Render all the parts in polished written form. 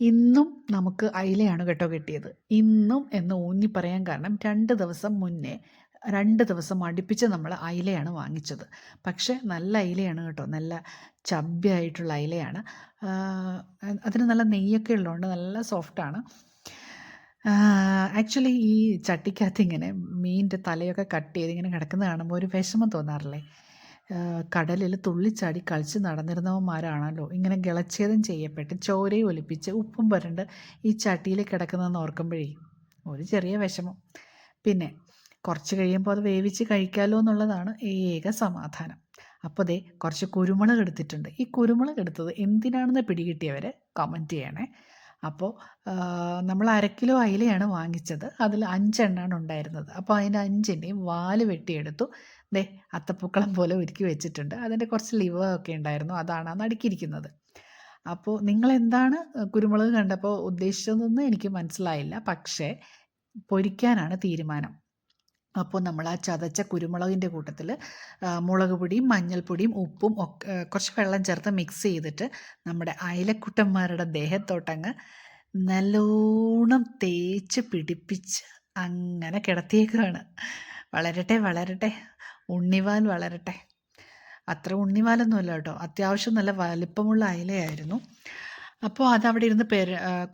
ഇന്നും നമുക്ക് അയിലയാണ് കേട്ടോ കിട്ടിയത്. ഇന്നും എന്ന് ഊന്നി പറയാൻ കാരണം 2 ദിവസം മുന്നേ 2 ദിവസം അടുപ്പിച്ച് നമ്മൾ അയിലയാണ് വാങ്ങിച്ചത്. പക്ഷേ നല്ല അയിലയാണ് കേട്ടോ. നല്ല ചബ്ബി ആയിട്ടുള്ള അയിലയാണ്. അതിന് നല്ല നെയ്യൊക്കെ ഉള്ളതുകൊണ്ട് നല്ല സോഫ്റ്റാണ്. ആക്ച്വലി ഈ ചട്ടിക്കകത്ത് ഇങ്ങനെ മീനിൻ്റെ തലയൊക്കെ കട്ട് ചെയ്ത് ഇങ്ങനെ കിടക്കുന്നത് കാണുമ്പോൾ ഒരു വിഷമം തോന്നാറില്ലേ? കടലിൽ തുള്ളിച്ചാടി കളിച്ച് നടന്നിരുന്നവന്മാരാണല്ലോ ഇങ്ങനെ ഗളച്ഛേദം ചെയ്യപ്പെട്ട് ചോരയും ഒലിപ്പിച്ച് ഉപ്പും പുരണ്ട് ഈ ചട്ടിയിൽ കിടക്കുന്നതെന്ന് ഓർക്കുമ്പോഴേ ഒരു ചെറിയ വിഷമം. പിന്നെ കുറച്ച് കഴിയുമ്പോൾ അത് വേവിച്ച് കഴിക്കാമല്ലോ എന്നുള്ളതാണ് ഏക സമാധാനം. അപ്പോൾ ദേ കുറച്ച് കുരുമുളക് എടുത്തിട്ടുണ്ട്. ഈ കുരുമുളക് എടുത്തത് എന്തിനാണെന്ന് പിടികിട്ടിയവർ കമൻറ്റ് ചെയ്യണേ. അപ്പോൾ നമ്മൾ 1/2 കിലോ അയിലയാണ് വാങ്ങിച്ചത്. അതിൽ 5 എണ്ണമാണ് ഉണ്ടായിരുന്നത്. അപ്പോൾ അതിൻ്റെ 5ൻ്റെയും വാല് വെട്ടിയെടുത്തു. ദേ അത്തപ്പൂക്കളം പോലെ ഒരുക്കി വെച്ചിട്ടുണ്ട്. അതിൻ്റെ കുറച്ച് ലിവറൊക്കെ ഉണ്ടായിരുന്നു. അതാണ് ആ നടുക്കിയിരിക്കുന്നത്. അപ്പോൾ നിങ്ങളെന്താണ് കുരുമുളക് കണ്ടപ്പോൾ ഉദ്ദേശിച്ചതെന്ന് എനിക്ക് മനസ്സിലായില്ല. പക്ഷേ പൊരിക്കാനാണ് തീരുമാനം. അപ്പോൾ നമ്മൾ ആ ചതച്ച കുരുമുളകിൻ്റെ കൂട്ടത്തിൽ മുളക് പൊടിയും മഞ്ഞൾപ്പൊടിയും ഉപ്പും ഒക്കെ കുറച്ച് വെള്ളം ചേർത്ത് മിക്സ് ചെയ്തിട്ട് നമ്മുടെ അയലക്കുട്ടന്മാരുടെ ദേഹത്തോട്ടങ്ങ് നല്ലോണം തേച്ച് പിടിപ്പിച്ച് അങ്ങനെ കിടത്തിയേക്കുകയാണ്. വളരട്ടെ വളരട്ടെ, ഉണ്ണിവാൽ വളരട്ടെ. അത്ര ഉണ്ണിവാലൊന്നുമല്ല കേട്ടോ, അത്യാവശ്യം നല്ല വലിപ്പമുള്ള അയിലയായിരുന്നു. അപ്പോൾ അതവിടെ ഇരുന്ന്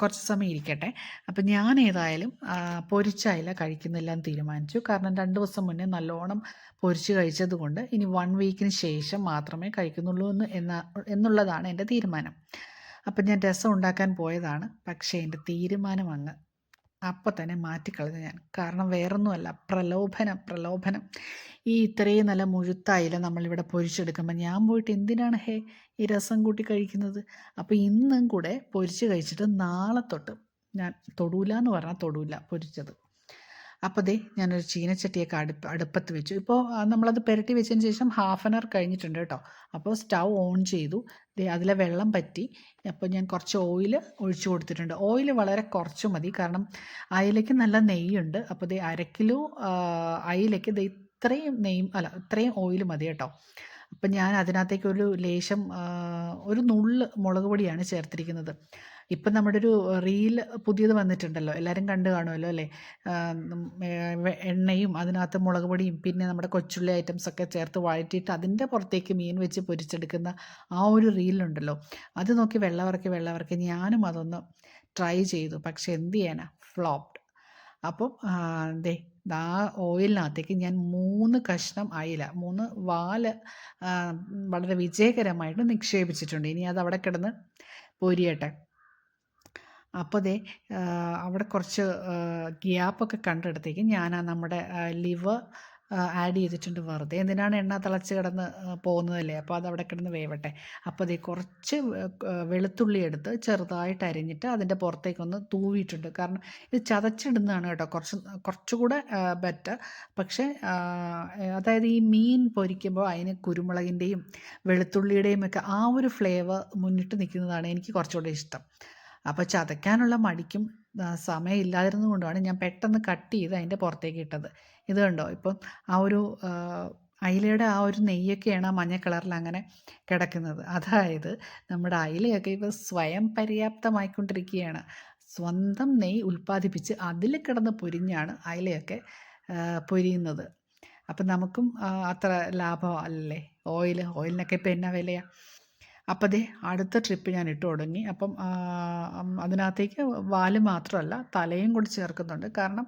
കുറച്ച് സമയം ഇരിക്കട്ടെ. അപ്പം ഞാൻ ഏതായാലും പൊരിച്ച അയില കഴിക്കുന്നില്ല എന്ന് തീരുമാനിച്ചു. കാരണം 2 ദിവസം മുന്നേ നല്ലോണം പൊരിച്ച് കഴിച്ചത് കൊണ്ട് ഇനി 1 വീക്കിന് ശേഷം മാത്രമേ കഴിക്കുന്നുള്ളൂ എന്നുള്ളതാണ് എൻ്റെ തീരുമാനം. അപ്പം ഞാൻ രസം ഉണ്ടാക്കാൻ പോയതാണ്. പക്ഷേ എൻ്റെ തീരുമാനം അങ്ങ് അപ്പം തന്നെ മാറ്റിക്കളഞ്ഞു ഞാൻ. കാരണം വേറൊന്നുമല്ല, പ്രലോഭനം. ഈ ഇത്രയും നല്ല മുഴുത്ത അയില നമ്മളിവിടെ പൊരിച്ചെടുക്കുമ്പോൾ ഞാൻ പോയിട്ട് എന്തിനാണ് ഈ രസം കൂട്ടി കഴിക്കുന്നത്? അപ്പോൾ ഇന്നും കൂടെ പൊരിച്ച് കഴിച്ചിട്ട് നാളെ തൊട്ട് ഞാൻ തൊടൂല എന്ന് പറഞ്ഞാൽ തൊടൂല പൊരിച്ചത്. അപ്പോൾ ദേ ഞാനൊരു ചീനച്ചട്ടിയൊക്കെ അടുപ്പത്ത് വെച്ചു. ഇപ്പോൾ നമ്മളത് പുരട്ടി വെച്ചതിന് ശേഷം 1/2 hour കഴിഞ്ഞിട്ടുണ്ട് കേട്ടോ. അപ്പോൾ സ്റ്റൗ ഓൺ ചെയ്തു. ദേ അതിലെ വെള്ളം പറ്റി. അപ്പോൾ ഞാൻ കുറച്ച് ഓയിൽ ഒഴിച്ചു കൊടുത്തിട്ടുണ്ട്. ഓയിൽ വളരെ കുറച്ച് മതി, കാരണം അയിലയ്ക്ക് നല്ല നെയ്യുണ്ട്. അപ്പോൾ ദേ 1/2 കിലോ അയിലയ്ക്ക് ദേ ഇത്രയും ഓയിൽ മതി കേട്ടോ. അപ്പം ഞാൻ അതിനകത്തേക്ക് ഒരു ലേശം ഒരു നുള്ള് മുളക് പൊടിയാണ് ചേർത്തിരിക്കുന്നത്. ഇപ്പം നമ്മുടെ ഒരു റീൽ പുതിയത് വന്നിട്ടുണ്ടല്ലോ, എല്ലാവരും കണ്ടു കാണുമല്ലോ അല്ലേ? എണ്ണയും അതിനകത്ത് മുളക് പൊടിയും പിന്നെ നമ്മുടെ കൊച്ചുള്ളി ഐറ്റംസൊക്കെ ചേർത്ത് വഴറ്റിയിട്ട് അതിൻ്റെ പുറത്തേക്ക് മീൻ വെച്ച് പൊരിച്ചെടുക്കുന്ന ആ ഒരു റീലുണ്ടല്ലോ, അത് നോക്കി വെള്ളമിറക്കി ഞാനും അതൊന്ന് ട്രൈ ചെയ്തു. പക്ഷെ എന്ത് ചെയ്യാനാ, ഫ്ലോപ്ഡ്. അപ്പം ദേ ആ ഓയിലിനകത്തേക്ക് ഞാൻ 3 കഷ്ണം അയില, 3 വാല് വളരെ വിജയകരമായിട്ട് നിക്ഷേപിച്ചിട്ടുണ്ട്. ഇനി അത് അവിടെ കിടന്ന് പൊരിയട്ടെ. അപ്പോൾ ദേ അവിടെ കുറച്ച് ഗ്യാപ്പൊക്കെ കണ്ടിടത്തേക്ക് ഞാൻ നമ്മുടെ ലിവർ ആഡ് ചെയ്തിട്ടുണ്ട്. വെറുതെ എന്തിനാണ്, എണ്ണ തിളച്ച് കിടന്ന് പോകുന്നതല്ലേ, അപ്പോൾ അത് അവിടെ കിടന്ന് വേവട്ടെ. അപ്പോൾ ദേ കുറച്ച് വെളുത്തുള്ളി എടുത്ത് ചെറുതായിട്ട് അരിഞ്ഞിട്ട് അതിൻ്റെ പുറത്തേക്കൊന്ന് തൂവിയിട്ടുണ്ട്. കാരണം ഇത് ചതച്ചിടുന്നതാണ് കേട്ടോ കുറച്ചുകൂടെ ബെറ്റർ. പക്ഷേ അതായത് ഈ മീൻ പൊരിക്കുമ്പോൾ അതിന് കുരുമുളകിൻ്റെയും വെളുത്തുള്ളിയുടെയും ഒക്കെ ആ ഒരു ഫ്ലേവർ മുന്നിട്ട് നിൽക്കുന്നതാണ് എനിക്ക് കുറച്ചുകൂടെ ഇഷ്ടം. അപ്പോൾ ചതയ്ക്കാനുള്ള മടിക്കും സമയമില്ലാതിരുന്നത് കൊണ്ടാണ് ഞാൻ പെട്ടെന്ന് കട്ട് ചെയ്ത് അതിൻ്റെ പുറത്തേക്ക് ഇട്ടത്. ഇത് കണ്ടോ, ഇപ്പം ആ ഒരു അയിലയുടെ ആ ഒരു നെയ്യൊക്കെയാണ് ആ മഞ്ഞ കളറിൽ അങ്ങനെ കിടക്കുന്നത്. അതായത് നമ്മുടെ അയിലയൊക്കെ ഇപ്പോൾ സ്വയം പര്യാപ്തമായിക്കൊണ്ടിരിക്കുകയാണ്. സ്വന്തം നെയ്യ് ഉൽപ്പാദിപ്പിച്ച് അതിൽ കിടന്ന് പൊരിഞ്ഞാണ് അയിലയൊക്കെ പൊരിയുന്നത്. അപ്പം നമുക്കും അത്ര ലാഭം അല്ലേ ഓയിലിനൊക്കെ ഇപ്പം എന്നാ വിലയാണ്. അപ്പോൾ ദേ അടുത്ത ട്രിപ്പ് ഞാൻ ഇട്ട് തുടങ്ങി. അപ്പം അതിനകത്തേക്ക് വാല് മാത്രമല്ല തലയും കൂടി ചേർക്കുന്നുണ്ട്. കാരണം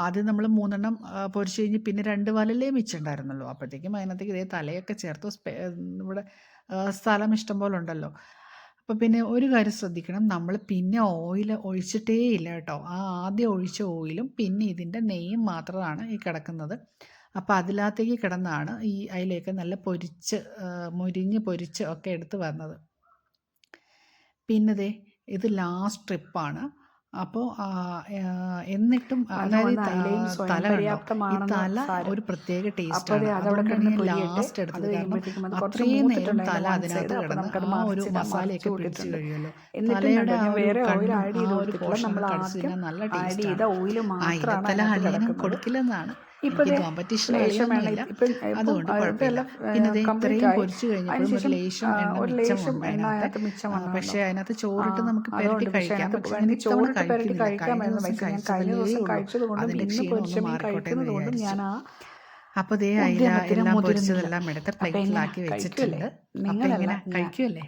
ആദ്യം നമ്മൾ 3 എണ്ണം പൊരിച്ച് കഴിഞ്ഞ് പിന്നെ 2 വാലല്ലേ മിച്ചമുണ്ടായിരുന്നുള്ളൂ. അപ്പോഴത്തേക്കും അതിനകത്തേക്ക് ഇതേ തലയൊക്കെ ചേർത്ത് ഇവിടെ സ്ഥലം ഇഷ്ടം പോലെ ഉണ്ടല്ലോ. അപ്പോൾ പിന്നെ ഒരു കാര്യം ശ്രദ്ധിക്കണം, നമ്മൾ പിന്നെ ഓയിൽ ഒഴിച്ചിട്ടേ ഇല്ല കേട്ടോ. ആ ആദ്യം ഒഴിച്ച ഓയിലും പിന്നെ ഇതിൻ്റെ നെയ്യും മാത്രമാണ് ഈ കിടക്കുന്നത്. അപ്പോൾ അതിനകത്തേക്ക് കിടന്നാണ് ഈ അയിലയൊക്കെ നല്ല മൊരിഞ്ഞ് പൊരിച്ച് ഒക്കെ എടുത്ത് വന്നത്. പിന്നെ ദേ ഇത് ലാസ്റ്റ് ട്രിപ്പാണ്. അപ്പോൾ എന്നിട്ടും അതായത് തല കണ്ടോ, ഈ തല ഒരു പ്രത്യേക ടേസ്റ്റാണ്. അതുകൊണ്ടാണ് ഞാൻ ലാസ്റ്റ് എടുത്തത്. കാരണം അത്രയും നേരം തല അതിനകത്ത് കിടന്ന് ആ ഒരു മസാലയൊക്കെ പിടിച്ച് കഴിയുമല്ലോ. തലയുടെ ആ ഒരു കണ്ണും ആ ഒരു പോർഷനും കടിച്ച് കഴിഞ്ഞാൽ നല്ല ടേസ്റ്റാണ്. അയിലത്തല അളിയനും കൊടുക്കില്ലെന്നാണ് ഇപ്പോൾ എനിക്ക് ദേ കോമ്പറ്റീഷൻ ലേശം എണ്ണ കളിയൊന്നുമില്ല, ഇപ്പം അതുകൊണ്ട് കുഴപ്പമില്ല. ഇതെല്ലാം പിന്നെ അത് കംപ്ലീറ്റ് ഇത്രയും ആയി. പൊരിച്ച് കഴിഞ്ഞപ്പോഴും ഒരു അതിനുശേഷം ലേശം എണ്ണ ഒരു ലേശം മിച്ചമുണ്ട് എണ്ണ അതിനകത്ത്. അതിനകത്ത് മിച്ചം വന്നുണ്ടോ? പക്ഷേ അതിനകത്ത് ചോറിട്ട് നമുക്ക് പുരട്ടി അതുകൊണ്ട് പക്ഷേ കഴിക്കാം. അതിനകത്ത് പക്ഷേ ഞാൻ വേണമെങ്കിൽ ഇത്തവണ ചോറിട്ട് പുരട്ടി കഴിക്കുന്നില്ല. കഴിഞ്ഞ കഴിക്കാമായിരുന്നു. ദിവസം പക്ഷേ ഞാൻ കഴിഞ്ഞ കഴിച്ചതല്ലേ ദിവസം ഉള്ളൂ, കഴിച്ചത് കൊണ്ടും അതിൻ്റെ ഇന്ന് ക്ഷീണം പൊരിച്ച ഒന്ന് മീൻ മാറിക്കോട്ടെ എന്ന് കഴിക്കുന്നത് കൊണ്ടും വിചാരിച്ചു. ഞാൻ ആ അപ്പോൾ ദേ അയില ഉദ്യമത്തിന് എല്ലാം മുതിരുന്നില്ല. പൊരിച്ചതെല്ലാം എടുത്ത് അപ്പം എങ്ങനെ പ്ലേറ്റിലാക്കി കഴിക്കുമല്ലേ? വെച്ചിട്ടുണ്ട്. അപ്പോൾ നിങ്ങളല്ല ഇങ്ങനെ ഞാൻ. കഴിക്കുമല്ലേ?